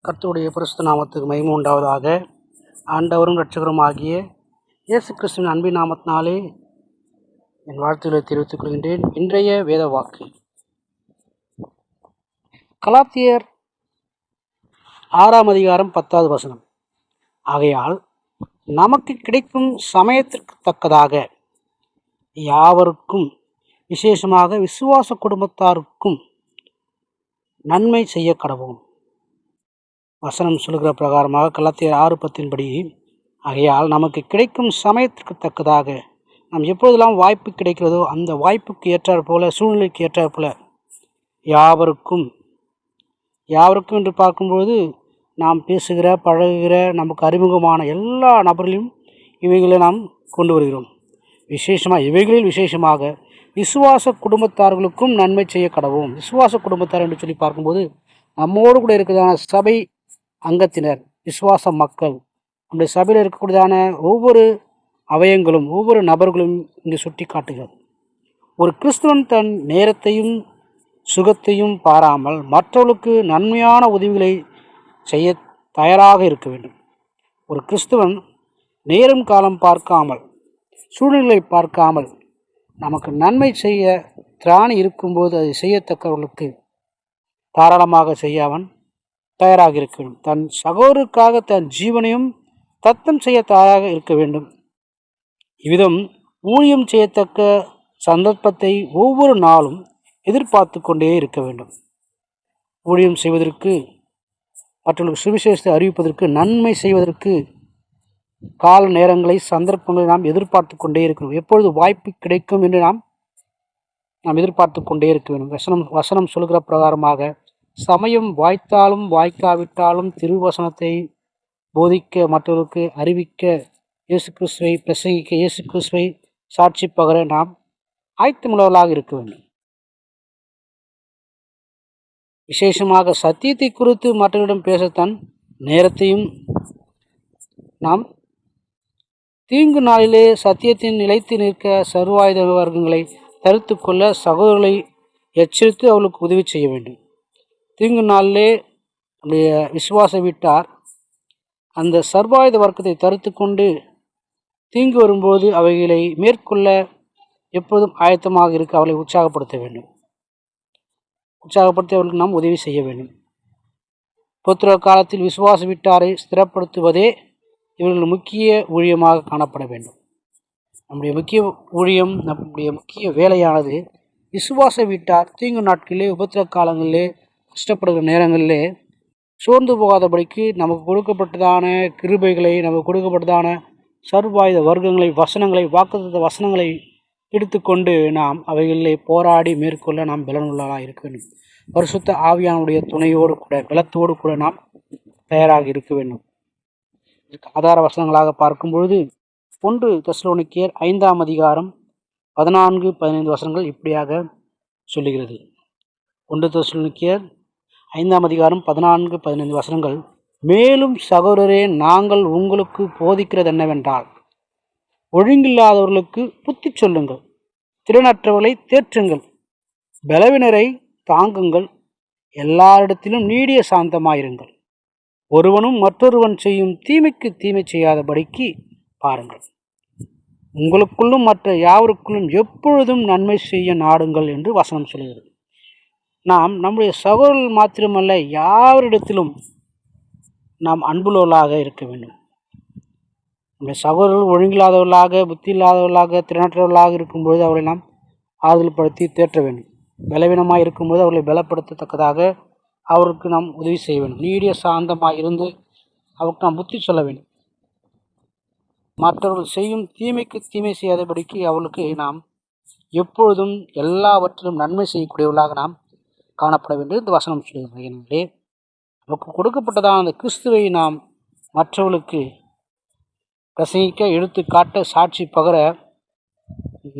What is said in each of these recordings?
கர்த்தருடைய பரிசுத்த நாமத்துக்கு மகிமை உண்டாவதாக. ஆண்டவரும் இரட்சகரும் ஆகிய இயேசு கிறிஸ்துவின் அன்பின் நாமத்தினாலே என் வாழ்த்துக்களை தெரிவித்துக் கொள்கின்றேன். இன்றைய வேத வாக்கு கலாத்தியர் 6 அதிகாரம் 10வது வசனம். ஆகையால் நமக்கு கிடைக்கும் சமயத்திற்கு தக்கதாக யாவருக்கும், விசேஷமாக விசுவாச குடும்பத்தாருக்கும் நன்மை செய்ய கடவோம். வசனம் சொல்கிற பிரகாரமாக கலாத்தியர் 6:10 படி, ஆகையால் நமக்கு கிடைக்கும் சமயத்திற்கு தக்கதாக, நாம் எப்பொழுதெல்லாம் வாய்ப்பு கிடைக்கிறதோ அந்த வாய்ப்புக்கு ஏற்றாற் போல, சூழ்நிலைக்கு ஏற்றாற் போல யாவருக்கும் என்று பார்க்கும்போது நாம் பேசுகிற, பழகுகிற, நமக்கு அறிமுகமான எல்லா நபர்களையும் இவைகளை நாம் கொண்டு வருகிறோம். இவைகளில் விசேஷமாக விசுவாச குடும்பத்தார்களுக்கும் நன்மை செய்ய கடவோம். விசுவாச குடும்பத்தார் என்று சொல்லி பார்க்கும்போது நம்மோடு கூட இருக்கிறதான சபை அங்கத்தினர், விசுவாச மக்கள், நம்முடைய சபையில் இருக்கக்கூடியதான ஒவ்வொரு அவயங்களும், ஒவ்வொரு நபர்களும் இங்கு சுட்டி காட்டுகிறது. ஒரு கிறிஸ்துவன் தன் நேரத்தையும் சுகத்தையும் பாராமல் மற்றவர்களுக்கு நன்மையான உதவிகளை செய்ய தயாராக இருக்க வேண்டும். ஒரு கிறிஸ்துவன் நேரம் காலம் பார்க்காமல், சூழ்நிலை பார்க்காமல், நமக்கு நன்மை செய்ய திராணி இருக்கும்போது அதை செய்யத்தக்கவர்களுக்கு தாராளமாக செய்ய அவன் தயாராக இருக்க வேண்டும். தன் சகோதரருக்காக தன் ஜீவனையும் தத்தம் செய்ய தயாராக இருக்க வேண்டும். இவ்விதம் ஊழியம் செய்யத்தக்க சந்தர்ப்பத்தை ஒவ்வொரு நாளும் எதிர்பார்த்து கொண்டே இருக்க வேண்டும். ஊழியம் செய்வதற்கு, மற்றவர்களுக்கு சுவிசேஷத்தை அறிவிப்பதற்கு, நன்மை செய்வதற்கு கால நேரங்களை, சந்தர்ப்பங்களை நாம் எதிர்பார்த்து கொண்டே இருக்கிறோம். எப்பொழுது வாய்ப்பு கிடைக்கும் என்று நாம் எதிர்பார்த்து கொண்டே இருக்க வேண்டும். வசனம் சொல்கிற பிரகாரமாக, சமயம் வாய்த்தாலும் வாய்க்காவிட்டாலும் திருவசனத்தை போதிக்க, மற்றவர்களுக்கு அறிவிக்க, இயேசு கிறிஸ்துவை பிரசங்கிக்க, இயேசு கிறிஸ்துவை சாட்சி பகர நாம் ஆயத்தமுள்ளவர்களாக இருக்க வேண்டும். விசேஷமாக சத்தியத்தை குறித்து மற்றவரிடம் பேசத்தான் நேரத்தையும் நாம் தீங்கு நாளிலே சத்தியத்தின் நிலைத்து நிற்க சர்வாயுத வர்க்கங்களை தடுத்து கொள்ள சகோதரர்களை எச்சரித்து அவர்களுக்கு உதவி செய்ய வேண்டும். தீங்கு நாளிலே நம்முடைய விசுவாச வீட்டார் அந்த சர்வாயுத வர்க்கத்தை தடுத்து கொண்டு தீங்கு வரும்போது அவைகளை மேற்கொள்ள எப்போதும் ஆயத்தமாக இருக்க அவர்களை உற்சாகப்படுத்த வேண்டும். உற்சாகப்படுத்தி அவர்களுக்கு நாம் உதவி செய்ய வேண்டும். புத்திர காலத்தில் விசுவாச வீட்டாரை ஸ்திரப்படுத்துவதே இவர்கள் முக்கிய ஊழியமாக காணப்பட வேண்டும். நம்முடைய முக்கிய ஊழியம், நம்முடைய முக்கிய வேலையானது விசுவாச வீட்டார் தீங்கு நாட்களிலே, உபத்திர காலங்களிலே, கஷ்டப்படுகிற நேரங்களிலே சோர்ந்து போகாதபடிக்கு நமக்கு கொடுக்கப்பட்டதான கிருபைகளை, நமக்கு கொடுக்கப்பட்டதான சர்வாயுத வர்க்கங்களை, வசனங்களை, வாக்குத்தத்த வசனங்களை எடுத்துக்கொண்டு நாம் அவைகளிலே போராடி மேற்கொள்ள நாம் பலனுள்ளதாக இருக்க வேண்டும். பரிசுத்த ஆவியானுடைய துணையோடு கூட, பலத்தோடு கூட நாம் தயாராக இருக்க வேண்டும். ஆதார வசனங்களாக பார்க்கும்பொழுது 1 தெசலோனிக்கேயர் 5 அதிகாரம் 14-15 வசனங்கள் இப்படியாக சொல்லுகிறது. 1 தெசலோனிக்கேயர் 5 அதிகாரம் 14-15 வசனங்கள், மேலும் சகோதரரே, நாங்கள் உங்களுக்கு போதிக்கிறது என்னவென்றால், ஒழுங்கில்லாதவர்களுக்கு புத்தி சொல்லுங்கள், திறனற்றவர்களை தேற்றுங்கள், பலவினரை தாங்குங்கள், எல்லாரிடத்திலும் நீடிய சாந்தமாயிருங்கள், ஒருவனும் மற்றொருவன் செய்யும் தீமைக்கு தீமை செய்யாதபடிக்கு பாருங்கள், உங்களுக்குள்ளும் மற்ற யாவருக்குள்ளும் எப்பொழுதும் நன்மை செய்ய நாடுங்கள் என்று வசனம் சொல்கிறது. நாம் நம்முடைய சகோதரர்கள் மாத்திரமல்ல, யாவரிடத்திலும் நாம் அன்புள்ளவர்களாக இருக்க வேண்டும். நம்முடைய சகோதரர்கள் ஒழுங்கில்லாதவர்களாக, புத்தி இல்லாதவர்களாக, திறனற்றவர்களாக இருக்கும்பொழுது அவர்களை நாம் ஆறுதல் படுத்தி தேற்ற வேண்டும். பலவீனமாக இருக்கும்போது அவர்களை பலப்படுத்தத்தக்கதாக அவருக்கு நாம் உதவி செய்ய வேண்டும். நீடிய சாந்தமாக இருந்து அவருக்கு நாம் புத்தி சொல்ல வேண்டும். மற்றவர்கள் செய்யும் தீமைக்கு தீமை செய்யாதபடிக்கு அவர்களுக்கு நாம் எப்பொழுதும் எல்லாவற்றிலும் நன்மை செய்யக்கூடியவர்களாக நாம் காணப்பட வேண்டும் என்று வசனம் சொல்கிறது. எனவே நமக்கு கொடுக்கப்பட்டதான அந்த கிறிஸ்துவை நாம் மற்றவர்களுக்கு பிரசங்கிக்க, எடுத்துக்காட்ட, சாட்சி பகர,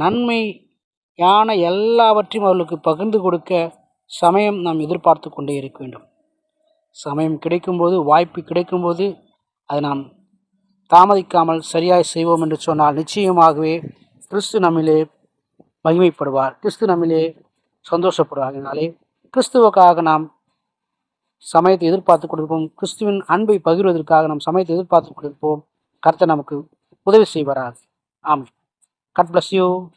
நன்மையான எல்லாவற்றையும் அவர்களுக்கு பகிர்ந்து கொடுக்க சமயம் நாம் எதிர்பார்த்து கொண்டே இருக்க வேண்டும். சமயம் கிடைக்கும்போது, வாய்ப்பு கிடைக்கும்போது அதை நாம் தாமதிக்காமல் சரியாய் செய்வோம் என்று சொன்னால் நிச்சயமாகவே கிறிஸ்து நம்மிலே மகிமைப்படுவார், கிறிஸ்து நம்மிலே சந்தோஷப்படுவார். அதனாலே கிறிஸ்துவுக்காக நாம் சமயத்தை எதிர்பார்த்து கொண்டிருப்போம். கிறிஸ்துவின் அன்பை பகிர்வதற்காக நம் சமயத்தை எதிர்பார்த்து கொண்டிருப்போம். கர்த்தர் நமக்கு உதவி செய்வாராக. ஆமென். God bless you.